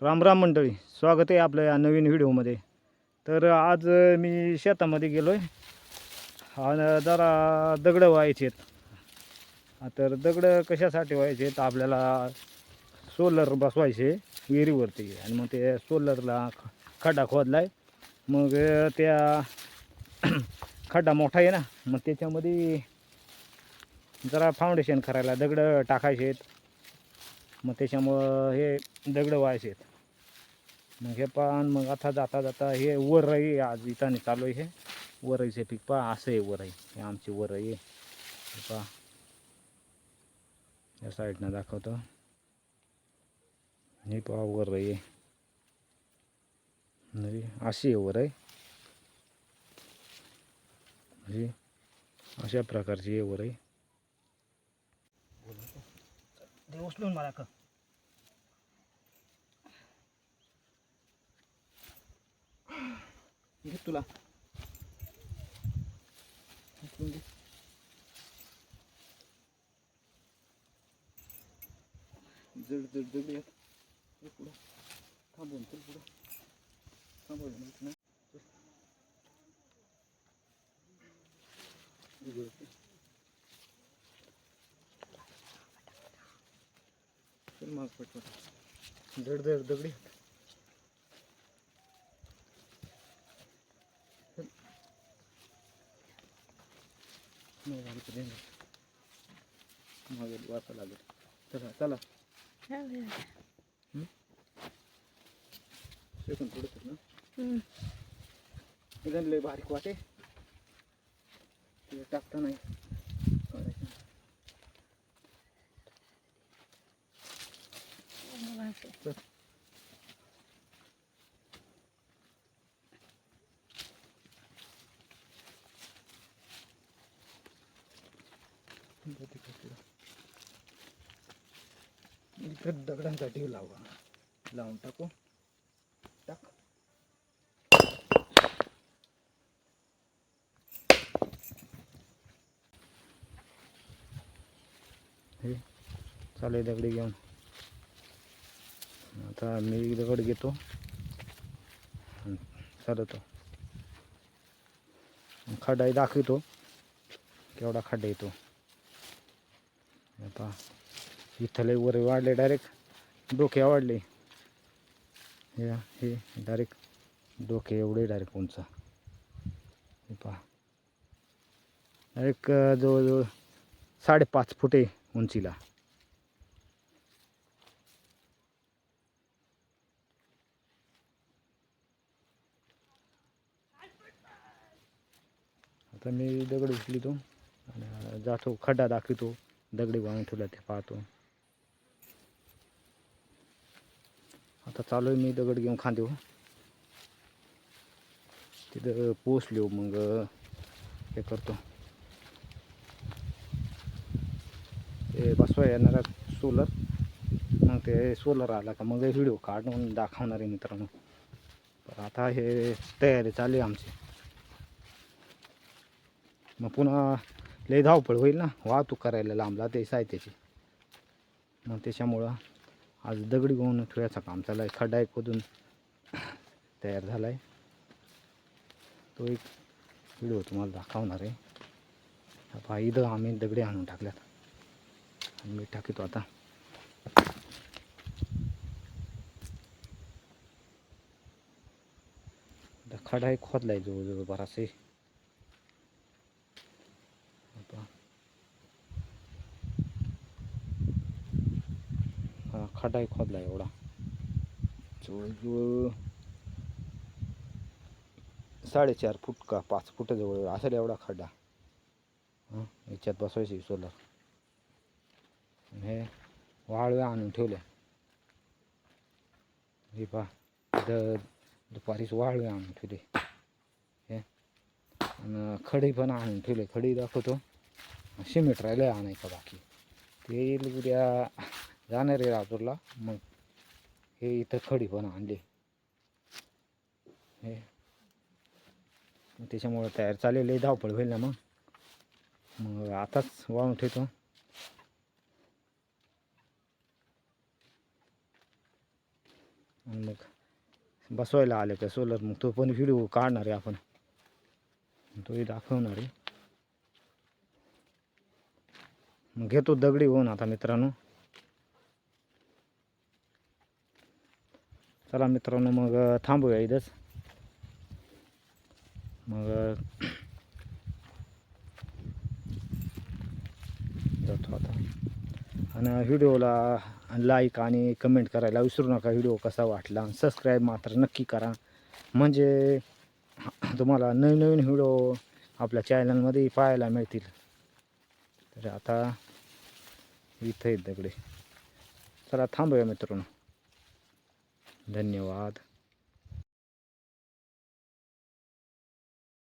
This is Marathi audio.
राम राम मंडळी, स्वागत आहे आपल्या या नवीन व्हिडिओमध्ये. तर आज मी शेतामध्ये गेलो आहे आणि जरा दगडं व्हायचे आहेत. तर दगडं कशासाठी व्हायचे आहेत, आपल्याला सोलर बसवायचे विहिरीवरती. आणि मग ते सोलरला खड्डा खोदला आहे. मग त्या खड्डा मोठा आहे ना, मग त्याच्यामध्ये जरा फाउंडेशन करायला दगडं टाकायचे आहेत. मग त्याच्यामुळं हे दगडं व्हायचे आहेत. मग हे पान मग आता जाता जाता हे वरई आज इथं चालू आहे. हे वरईचे पीक पहा, असं आहे वरई. हे आमची वरई आहे, पहा या साईडनं दाखवतो. हे पहा वरई आहे, म्हणजे अशी आहे वरई. म्हणजे अशा प्रकारची आहे वरई. ते उचलून मला का घे तुला जड जड जड येत पुढं थांबून चल पुढं थांबवलं नाही चल माग पटपट जड जड दगडी मागे वाचा लागेल. चला चला सेकंड पुढे ना एकदम लय बारीक वाटे ते टाकता नाही. इकडे दगडांसाठी लावून टाकू. टाक हे चालेल दगडी घेऊन. आता मी दगड घेतो, चालतो. खड्डाही दाखवतो केवढा खड्डा येतो. आता इथं लय वर वाढले, डायरेक्ट डोके वाढले. हे डायरेक्ट डोके एवढे डायरेक्ट उंच. हे पहा डायरेक्ट जवळजवळ 5.5 फूट आहे उंचीला. आता मी दगड उचलितो आणि जातो, खड्डा दाखवतो, दगडी बांधून ठेवला ते पाहतो. आता चालू आहे मी दगड घेऊन खांदेव. तिथं पोचलो मग हे करतो. ते बसवा येणार सोलर. मग ते सोलर आला का मग व्हिडिओ काढून दाखवणार आहे मित्रांनो. तर आता हे तयारी चालू आहे आमची. मग पुन्हा लय धावपळ होईल ना, वाहतूक करायला लांबला ते साहित्याची. मग त्याच्यामुळं आज दगडी घेऊन ठेवायचं काम चालू आहे. खड्डा एक खोदून तयार झाला आहे, तो एक व्हिडिओ तुम्हाला दाखवणार आहे. आता इथं आम्ही दगडी आणून टाकल्यात आणि मी टाकतो आता. खडा एक खोदलाय जवळजवळ बराचसे. हा खड्डा एक खोदलाय एवढा, जवळजवळ 4.5 फूट का 5 फूट जवळ असेल एवढा खड्डा. याच्यात बसवायची सोलर. हे वाळवे आणून ठेवले. हे पहा दुपारीच वाळवे आणून ठेवले. हे आणि खडी पण आणून ठेवले. खडी दाखवतो. सिमेंट राहिले आणायचं बाकी. ते उद्या जाणार आहे राजूरला. मग हे इथं खडी पण आणले. हे त्याच्यामुळं तयार चाललेलं आहे. धावपळ होईल ना मग आताच वाळून ठेवतो. आणि मग बसवायला आले का सोलर, मग तो पण व्हिडिओ काढणार आहे आपण, तोही दाखवणार आहे. मग घेतो दगडी होऊन आता मित्रांनो. चला मित्रांनो, मग थांबूया इथंच. मग जातो आता. आणि व्हिडिओला लाईक आणि कमेंट करायला विसरू नका. व्हिडिओ कसा वाटला, सबस्क्राईब मात्र नक्की करा, म्हणजे तुम्हाला नवीन नवीन व्हिडिओ आपल्या चॅनलमध्ये पाहायला मिळतील. तर आता इथे दगडे. चला थांबूया मित्रांनो. धन्यवाद.